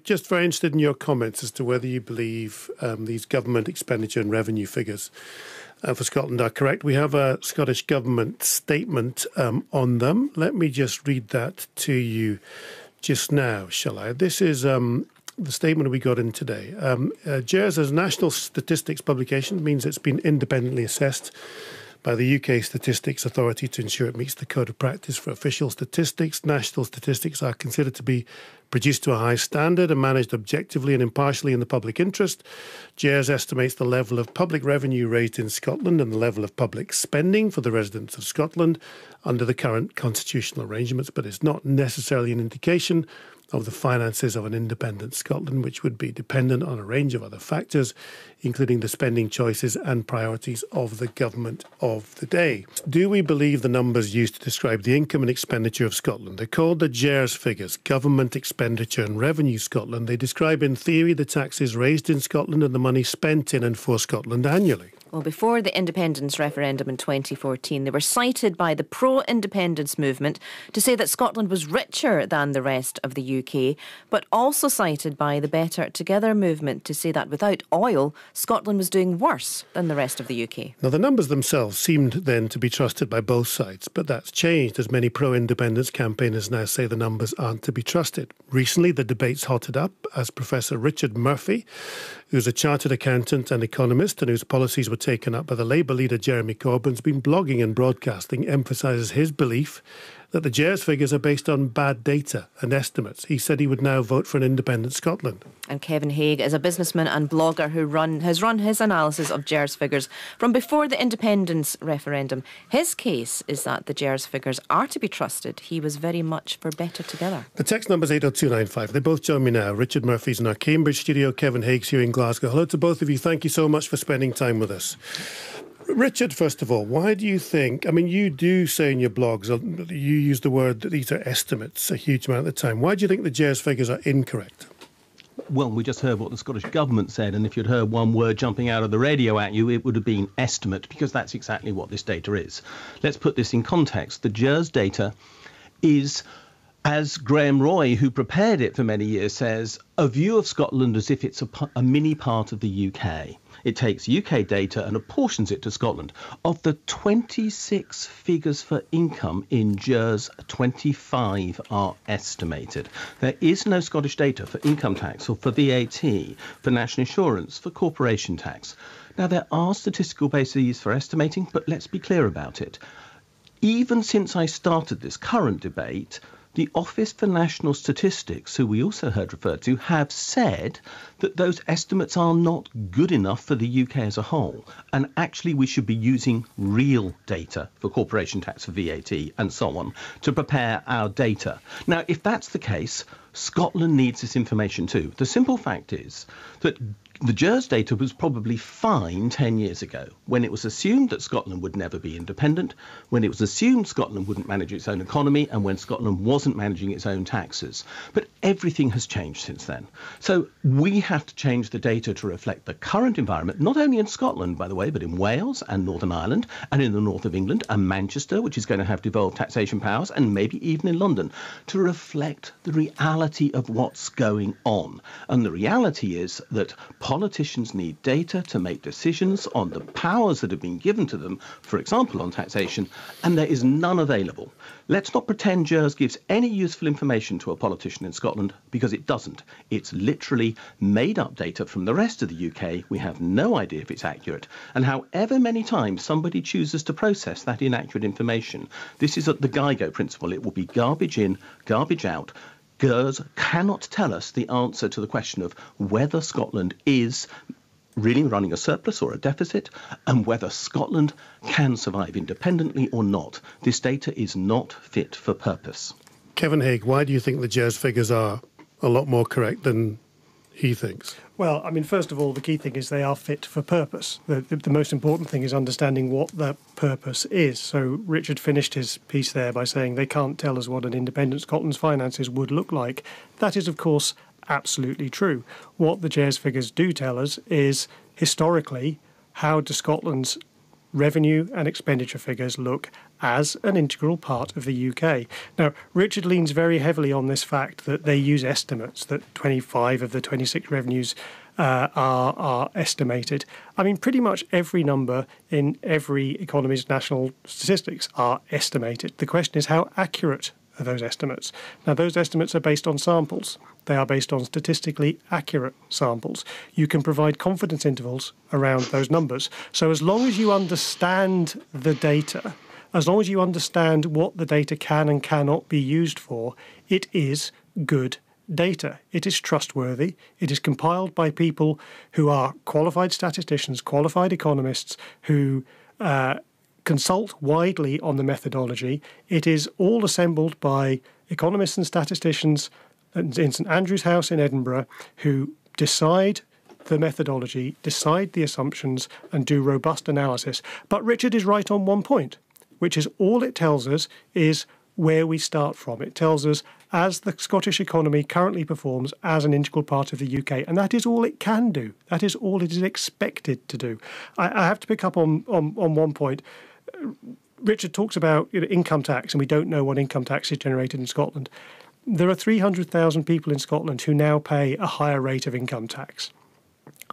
Just very interested in your comments as to whether you believe these government expenditure and revenue figures for Scotland are correct. We have a Scottish Government statement on them. Let me just read that to you just now, shall I? This is the statement we got in today. GERS as national statistics publication means it's been independently assessed by the UK Statistics Authority to ensure it meets the code of practice for official statistics. National statistics are considered to be produced to a high standard and managed objectively and impartially in the public interest. GERS estimates the level of public revenue raised in Scotland and the level of public spending for the residents of Scotland under the current constitutional arrangements, but it's not necessarily an indication of the finances of an independent Scotland, which would be dependent on a range of other factors, including the spending choices and priorities of the government of the day. Do we believe the numbers used to describe the income and expenditure of Scotland? They're called the GERS figures, Government Expenditure and Revenue Scotland. They describe in theory the taxes raised in Scotland and the money spent in and for Scotland annually. Well, before the independence referendum in 2014, they were cited by the pro-independence movement to say that Scotland was richer than the rest of the UK, but also cited by the Better Together movement to say that without oil, Scotland was doing worse than the rest of the UK. Now, the numbers themselves seemed then to be trusted by both sides, but that's changed as many pro-independence campaigners now say the numbers aren't to be trusted. Recently, the debate's hotted up as Professor Richard Murphy, who's a chartered accountant and economist and whose policies were taken up by the Labour leader Jeremy Corbyn, has been blogging and broadcasting, emphasises his belief that the GERS figures are based on bad data and estimates. He said he would now vote for an independent Scotland. And Kevin Hague is a businessman and blogger who has run his analysis of GERS figures from before the independence referendum. His case is that the GERS figures are to be trusted. He was very much for Better Together. The text number is 80295. They both join me now. Richard Murphy's in our Cambridge studio, Kevin Hague's here in Glasgow. Hello to both of you. Thank you so much for spending time with us. Richard, first of all, why do you think, I mean, you do say in your blogs, you use the word that these are estimates a huge amount of the time. Why do you think the GERS figures are incorrect? Well, we just heard what the Scottish Government said, and if you'd heard one word jumping out of the radio at you, it would have been estimate, because that's exactly what this data is. Let's put this in context. The GERS data is, as Graham Roy, who prepared it for many years, says, a view of Scotland as if it's a mini part of the UK. It takes UK data and apportions it to Scotland. Of the 26 figures for income in GERS, 25 are estimated. There is no Scottish data for income tax or for VAT, for national insurance, for corporation tax. Now, there are statistical bases for estimating, but let's be clear about it. Even since I started this current debate, the Office for National Statistics, who we also heard referred to, have said that those estimates are not good enough for the UK as a whole. And actually, we should be using real data for corporation tax, for VAT, and so on, to prepare our data. Now, if that's the case, Scotland needs this information too. The simple fact is that the GERS data was probably fine 10 years ago, when it was assumed that Scotland would never be independent, when it was assumed Scotland wouldn't manage its own economy, and when Scotland wasn't managing its own taxes. But everything has changed since then. So we have to change the data to reflect the current environment, not only in Scotland, by the way, but in Wales and Northern Ireland and in the north of England and Manchester, which is going to have devolved taxation powers, and maybe even in London, to reflect the reality of what's going on. And the reality is that politicians need data to make decisions on the powers that have been given to them, for example, on taxation, and there is none available. Let's not pretend GERS gives any useful information to a politician in Scotland, because it doesn't. It's literally made-up data from the rest of the UK. We have no idea if it's accurate. And however many times somebody chooses to process that inaccurate information, this is the GIGO principle. It will be garbage in, garbage out. GERS cannot tell us the answer to the question of whether Scotland is really running a surplus or a deficit, and whether Scotland can survive independently or not. This data is not fit for purpose. Kevin Hague, why do you think the GERS figures are a lot more correct than he thinks? Well, I mean, first of all, the key thing is they are fit for purpose. The most important thing is understanding what that purpose is. So Richard finished his piece there by saying they can't tell us what an independent Scotland's finances would look like. That is, of course, absolutely true. What the GERS figures do tell us is, historically, how do Scotland's revenue and expenditure figures look as an integral part of the UK. Now, Richard leans very heavily on this fact that they use estimates, that 25 of the 26 revenues are estimated. I mean, pretty much every number in every economy's national statistics are estimated. The question is, how accurate are those estimates? Now, those estimates are based on samples. They are based on statistically accurate samples. You can provide confidence intervals around those numbers. So as long as you understand the data, as long as you understand what the data can and cannot be used for, it is good data. It is trustworthy. It is compiled by people who are qualified statisticians, qualified economists, who consult widely on the methodology. It is all assembled by economists and statisticians in St Andrew's House in Edinburgh who decide the methodology, decide the assumptions, and do robust analysis. But Richard is right on one point, which is all it tells us is where we start from. It tells us as the Scottish economy currently performs as an integral part of the UK, and that is all it can do. That is all it is expected to do. I have to pick up on one point. Richard talks about income tax, and we don't know what income tax is generated in Scotland. There are 300,000 people in Scotland who now pay a higher rate of income tax.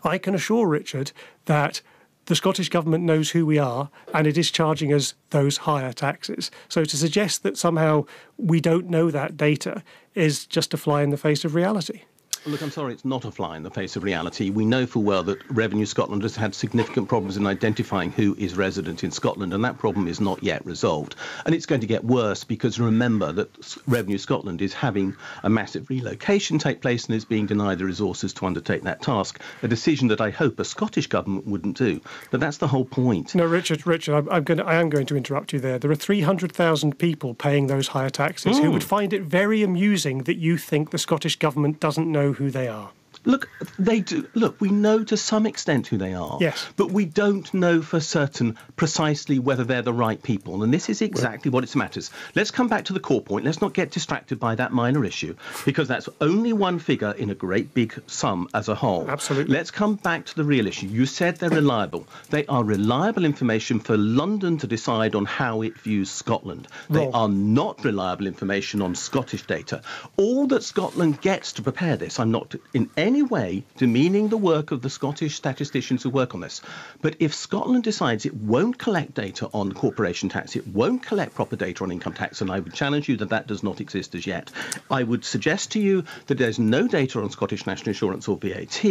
I can assure Richard that the Scottish Government knows who we are, and it is charging us those higher taxes. So to suggest that somehow we don't know that data is just a fly in the face of reality. Look, I'm sorry, it's not a fly in the face of reality. We know full well that Revenue Scotland has had significant problems in identifying who is resident in Scotland, and that problem is not yet resolved. And it's going to get worse because remember that Revenue Scotland is having a massive relocation take place and is being denied the resources to undertake that task, a decision that I hope a Scottish government wouldn't do. But that's the whole point. No, Richard, I am going to interrupt you there. There are 300,000 people paying those higher taxes who would find it very amusing that you think the Scottish Government doesn't know who they are. Look, they do. Look, we know to some extent who they are. Yes. But we don't know for certain precisely whether they're the right people. And this is exactly what it matters. Let's come back to the core point. Let's not get distracted by that minor issue, because that's only one figure in a great big sum as a whole. Absolutely. Let's come back to the real issue. You said they're reliable. They are reliable information for London to decide on how it views Scotland. They are not reliable information on Scottish data. All that Scotland gets to prepare this, I'm not in any way demeaning the work of the Scottish statisticians who work on this. But if Scotland decides it won't collect data on corporation tax, it won't collect proper data on income tax, and I would challenge you that that does not exist as yet, I would suggest to you that there's no data on Scottish National Insurance or VAT,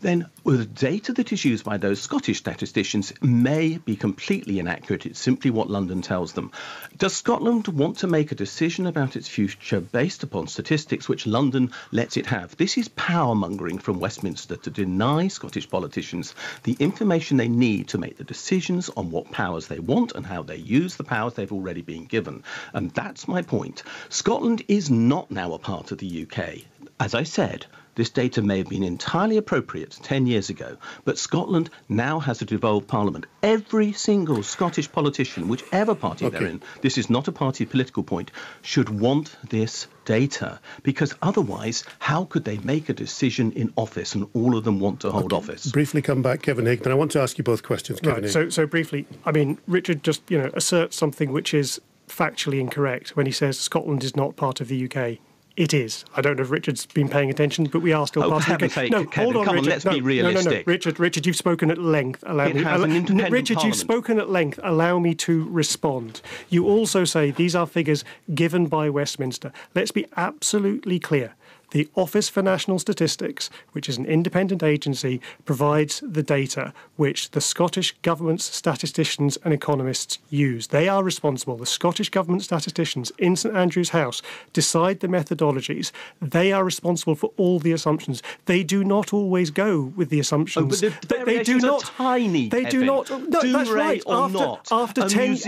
then the data that is used by those Scottish statisticians may be completely inaccurate. It's simply what London tells them. Does Scotland want to make a decision about its future based upon statistics which London lets it have? This is power-mongering from Westminster to deny Scottish politicians the information they need to make the decisions on what powers they want and how they use the powers they've already been given. And that's my point. Scotland is not now a part of the UK. As I said, this data may have been entirely appropriate 10 years ago, but Scotland now has a devolved parliament. Every single Scottish politician, whichever party they're in, this is not a party political point, should want this data, because otherwise, how could they make a decision in office and all of them want to hold office? Briefly come back, Kevin Hague, but I want to ask you both questions, Kevin Hague. So briefly, I mean, Richard just asserts something which is factually incorrect when he says Scotland is not part of the UK. It is. I don't know if Richard's been paying attention, but we are still part of the UK. No, hold on, Richard. Let's be realistic. No. Richard, you've spoken at length. Richard, you've spoken at length. Allow me to respond. You also say these are figures given by Westminster. Let's be absolutely clear. The Office for National Statistics, which is an independent agency, provides the data which the Scottish Government's statisticians and economists use. They are responsible. The Scottish Government statisticians in St Andrew's House decide the methodologies. They are responsible for all the assumptions. They do not always go with the assumptions. But the variations are tiny. They do not. No, that's right. After 10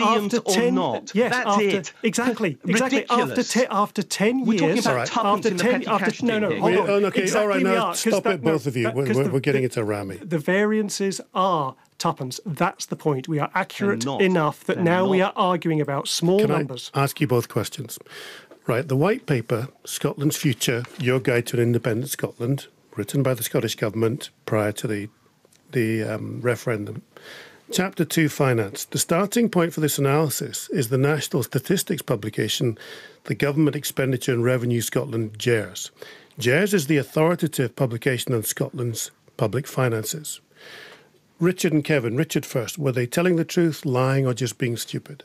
not. Yes, that's it. Exactly. Ridiculous. After 10 years. We're talking about tuppence in the petty cash. No, hold on. Okay, exactly, all right, now stop it, both of you. We're getting into Rami. The variances are tuppence. That's the point. We are accurate enough that now we are arguing about small numbers. Can I ask you both questions? Right, the white paper, Scotland's Future, Your Guide to an Independent Scotland, written by the Scottish Government prior to the referendum, Chapter 2, Finance. The starting point for this analysis is the National Statistics publication, the Government Expenditure and Revenue Scotland, GERS. GERS is the authoritative publication on Scotland's public finances. Richard and Kevin. Richard first. Were they telling the truth, lying, or just being stupid?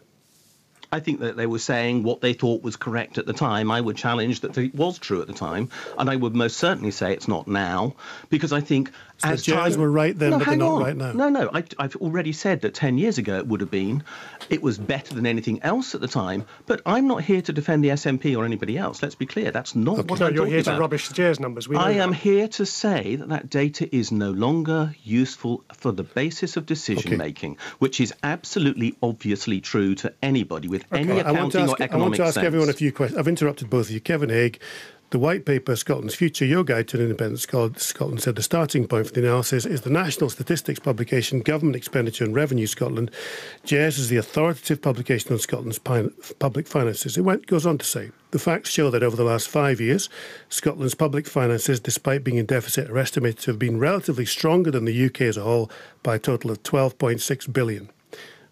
I think that they were saying what they thought was correct at the time. I would challenge that it was true at the time, and I would most certainly say it's not now, because I think so as GERS were right then, but they're not right now. No, I've already said that 10 years ago it would have been. It was better than anything else at the time, but I'm not here to defend the SNP or anybody else. Let's be clear, that's not what I'm talking about. You're here to rubbish the GERS numbers. I am here to say that data is no longer useful for the basis of decision-making, which is absolutely obviously true to anybody with any accounting or economic sense. I want to ask everyone a few questions. I've interrupted both of you. Kevin Hague, the white paper, Scotland's Future, your guide to an independent Scotland, said the starting point for the analysis is the National Statistics publication, Government Expenditure and Revenue Scotland. GERS is the authoritative publication on Scotland's public finances. It goes on to say, the facts show that over the last 5 years, Scotland's public finances, despite being in deficit, are estimated to have been relatively stronger than the UK as a whole by a total of £12.6 billion.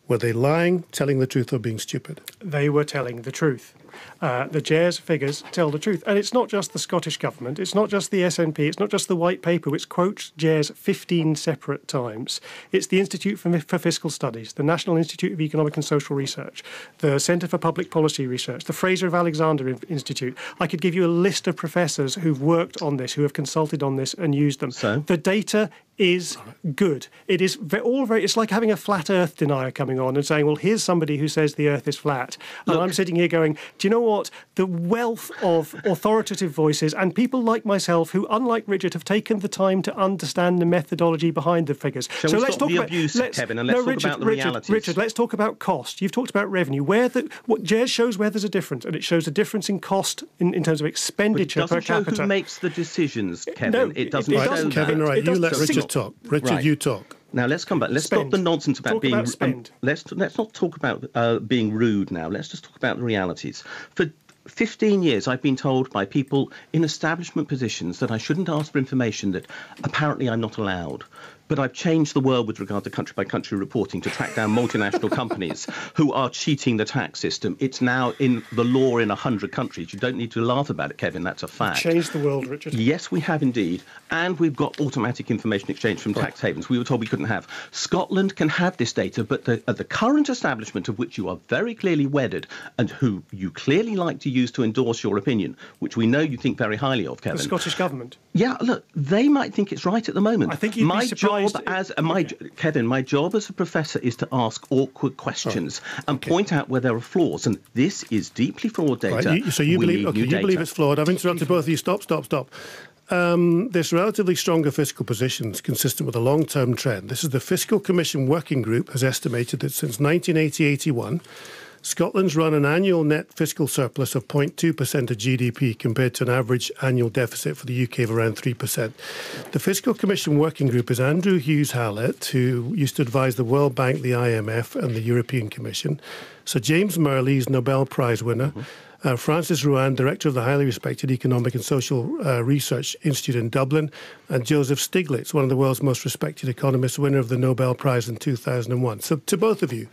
Were they lying, telling the truth, or being stupid? They were telling the truth. The GERS figures tell the truth. And it's not just the Scottish Government, it's not just the SNP, it's not just the White Paper, which quotes GERS 15 separate times. It's the Institute for Fiscal Studies, the National Institute of Economic and Social Research, the Centre for Public Policy Research, the Fraser of Alexander Institute. I could give you a list of professors who've worked on this, who have consulted on this and used them. So? The data is good. It is it's like having a flat earth denier coming on and saying, well, here's somebody who says the earth is flat. And I'm sitting here going, do you know what? The wealth of authoritative voices and people like myself who, unlike Richard, have taken the time to understand the methodology behind the figures. So let's talk about abuse, Kevin, and let's talk about the realities. Richard, let's talk about cost. You've talked about revenue. What GERS shows where there's a difference, and it shows a difference in cost in terms of expenditure per capita. It doesn't show who makes the decisions, Kevin. No, it doesn't show that. Kevin, all right, you let Richard talk. Richard, you talk. Now let's come back. Let's stop the nonsense about being. Let's not talk about being rude now. Let's just talk about the realities. For 15 years, I've been told by people in establishment positions that I shouldn't ask for information that apparently I'm not allowed. But I've changed the world with regard to country-by-country reporting to track down multinational companies who are cheating the tax system. It's now in the law in 100 countries. You don't need to laugh about it, Kevin. That's a fact. Changed the world, Richard. Yes, we have indeed. And we've got automatic information exchange from tax havens we were told we couldn't have. Scotland can have this data, but the current establishment of which you are very clearly wedded and who you clearly like to use to endorse your opinion, which we know you think very highly of, Kevin. The Scottish Government. Yeah, look, they might think it's right at the moment. I think you'd be surprised. Kevin, my job as a professor is to ask awkward questions and point out where there are flaws, and this is deeply flawed data. Right, so you believe it's flawed. I've interrupted both of you. Stop. This relatively stronger fiscal position is consistent with a long-term trend. This is the Fiscal Commission Working Group has estimated that since 1980-81, Scotland's run an annual net fiscal surplus of 0.2% of GDP compared to an average annual deficit for the UK of around 3%. The Fiscal Commission Working Group is Andrew Hughes-Hallett, who used to advise the World Bank, the IMF and the European Commission. Sir James Murley's Nobel Prize winner. Francis Ruan, director of the highly respected Economic and Social Research Institute in Dublin, and Joseph Stiglitz, one of the world's most respected economists, winner of the Nobel Prize in 2001. So to both of you,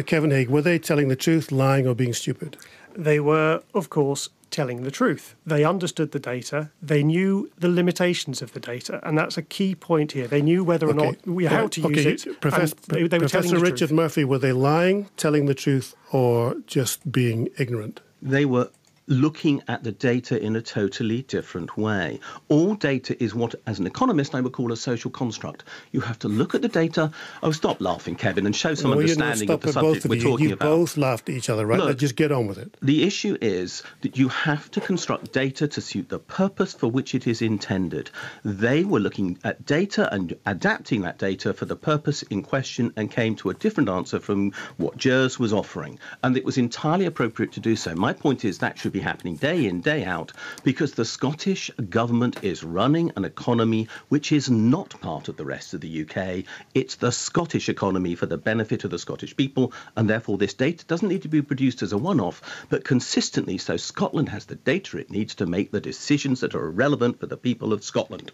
Kevin Hague, were they telling the truth, lying, or being stupid? They were, of course, telling the truth. They understood the data. They knew the limitations of the data, and that's a key point here. They knew whether or not how to use it. Professor Richard Murphy, were they lying, telling the truth, or just being ignorant? They were looking at the data in a totally different way. All data is what, as an economist, I would call a social construct. You have to look at the data. Oh, stop laughing, Kevin, and show some understanding of the subject we're talking about. You both laughed at each other, right? Let's just get on with it. The issue is that you have to construct data to suit the purpose for which it is intended. They were looking at data and adapting that data for the purpose in question and came to a different answer from what GERS was offering. And it was entirely appropriate to do so. My point is that should be happening day in, day out, because the Scottish government is running an economy which is not part of the rest of the UK. It's the Scottish economy for the benefit of the Scottish people, and therefore this data doesn't need to be produced as a one-off, but consistently, so Scotland has the data it needs to make the decisions that are relevant for the people of Scotland.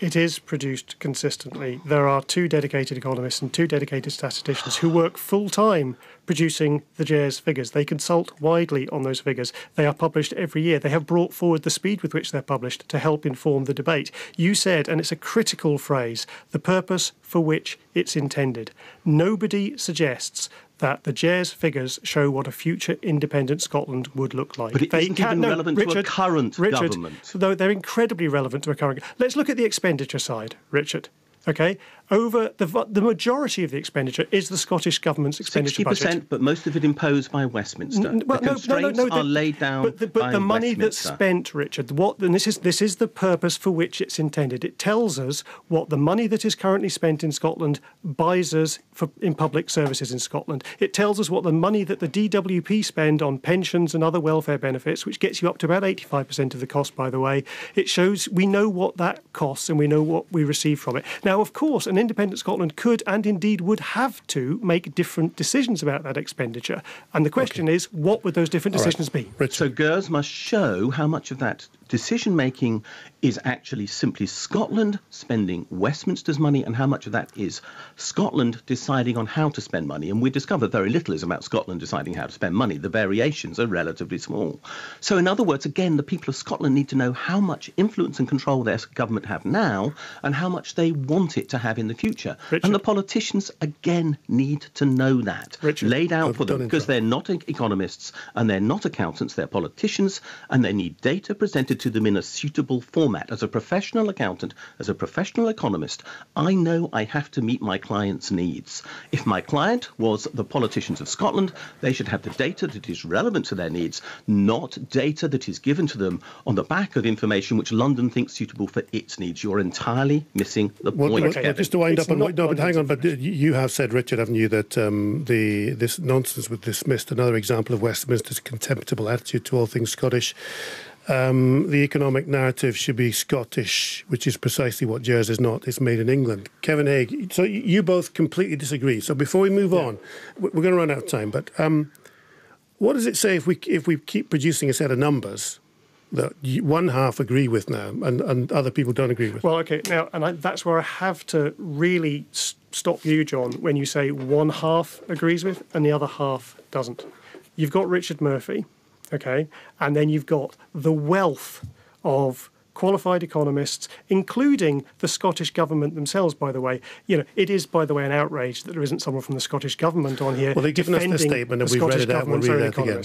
It is produced consistently. There are 2 dedicated economists and 2 dedicated statisticians who work full-time producing the GERS figures. They consult widely on those figures. They are published every year. They have brought forward the speed with which they're published to help inform the debate. You said, and it's a critical phrase, the purpose for which it's intended. Nobody suggests that the GERS figures show what a future independent Scotland would look like. But it isn't even relevant to a current government. Though they're incredibly relevant to a current. Let's look at the expenditure side, Richard. Okay, over the majority of the expenditure is the Scottish Government's expenditure 60%, budget. but most of it imposed by Westminster. The constraints are laid down by the money that's Westminster. spent, Richard, and this is the purpose for which it's intended. It tells us what the money that is currently spent in Scotland buys us in public services in Scotland. It tells us what the money that the DWP spend on pensions and other welfare benefits, which gets you up to about 85% of the cost, by the way. It shows we know what that costs and we know what we receive from it. Now, of course, an independent Scotland could and indeed would have to make different decisions about that expenditure. And the question is, what would those different decisions be? So GERS must show how much of that decision-making is actually simply Scotland spending Westminster's money and how much of that is Scotland deciding on how to spend money. And we discover very little is about Scotland deciding how to spend money. The variations are relatively small. So in other words, again, the people of Scotland need to know how much influence and control their government have now and how much they want it to have in the future. Richard. And the politicians, again, need to know that. Richard. Laid out for them, because they're not economists and they're not accountants, they're politicians, and they need data presented to them in a suitable format. As a professional accountant, as a professional economist, I know I have to meet my client's needs. If my client was the politicians of Scotland, they should have the data that is relevant to their needs, not data that is given to them on the back of information which London thinks suitable for its needs. You're entirely missing the point. Okay, just to wind up, but hang on, but you have said, Richard, haven't you, that this nonsense was dismissed. Another example of Westminster's contemptible attitude to all things Scottish. The economic narrative should be Scottish, which is precisely what GERS is not. It's made in England. Kevin Hague, so you both completely disagree. So before we move on, we're going to run out of time, but what does it say if we keep producing a set of numbers that one half agree with now and other people don't agree with? Well, okay, now, that's where I have to really stop you, John, when you say one half agrees with and the other half doesn't. You've got Richard Murphy, okay, and then you've got the wealth of qualified economists, including the Scottish government themselves, by the way. You know, it is, by the way, an outrage that there isn't someone from the Scottish government on here. Well, they've given us the statement and we've read it out and we'll read it again.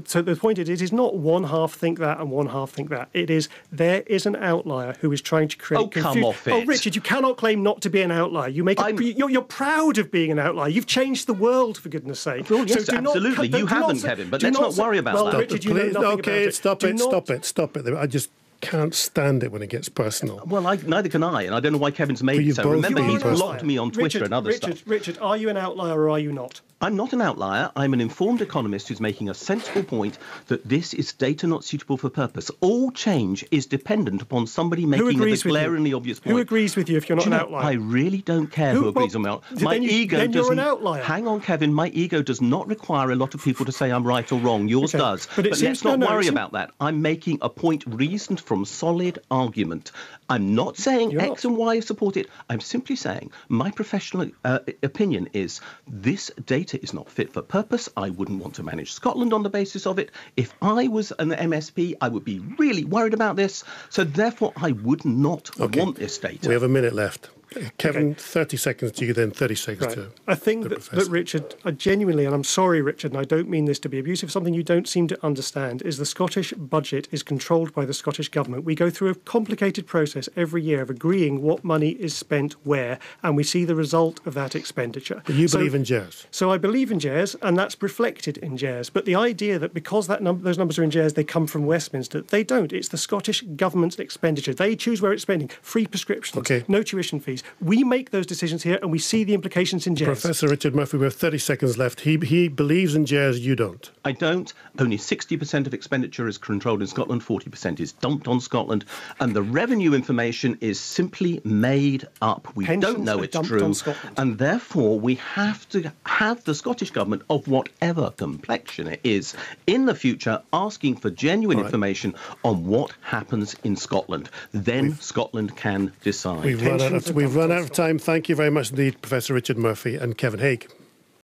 So the point is, it is not one half think that and one half think that. It is, there is an outlier who is trying to create confusion. Come off it. Oh, Richard, you cannot claim not to be an outlier. You're proud of being an outlier. You've changed the world, for goodness sake. Well, yes, so absolutely. You haven't, Kevin, but let's not worry about that. Richard, you know nothing about it. Stop it. I just can't stand it when it gets personal. Well, neither can I, and I don't know why Kevin's made it so. Remember, he's blocked me on Twitter and other stuff. Richard, are you an outlier or are you not? I'm not an outlier. I'm an informed economist who's making a sensible point that this is data not suitable for purpose. All change is dependent upon somebody making a glaringly obvious point. Who agrees with you if you're not an outlier? I really don't care who agrees on me. My ego then you're an outlier. Hang on, Kevin. My ego does not require a lot of people to say I'm right or wrong. Yours does. But let's not worry about that. I'm making a point reasoned from solid argument. I'm not saying X and Y support it. I'm simply saying my professional opinion is this data is not fit for purpose. I wouldn't want to manage Scotland on the basis of it. If I was an MSP, I would be really worried about this. So therefore, I would not want this data. We have a minute left. Kevin, 30 seconds to you, then 30 seconds to I think that Richard, genuinely, and I'm sorry, Richard, and I don't mean this to be abusive, something you don't seem to understand is the Scottish budget is controlled by the Scottish government. We go through a complicated process every year of agreeing what money is spent where, and we see the result of that expenditure. But you believe in GERS? So I believe in GERS, and that's reflected in GERS. But the idea that because those numbers are in GERS, they come from Westminster, they don't. It's the Scottish government's expenditure. They choose where it's spending. Free prescriptions, no tuition fees. We make those decisions here and we see the implications in GERS. Professor Richard Murphy, we have 30 seconds left. He believes in GERS, you don't. I don't. Only 60% of expenditure is controlled in Scotland, 40% is dumped on Scotland, and the revenue information is simply made up. We don't know it's true, and therefore we have to have the Scottish Government, of whatever complexion it is, in the future asking for genuine information on what happens in Scotland. Then Scotland can decide. We've run out of time. Thank you very much indeed, Professor Richard Murphy and Kevin Hague.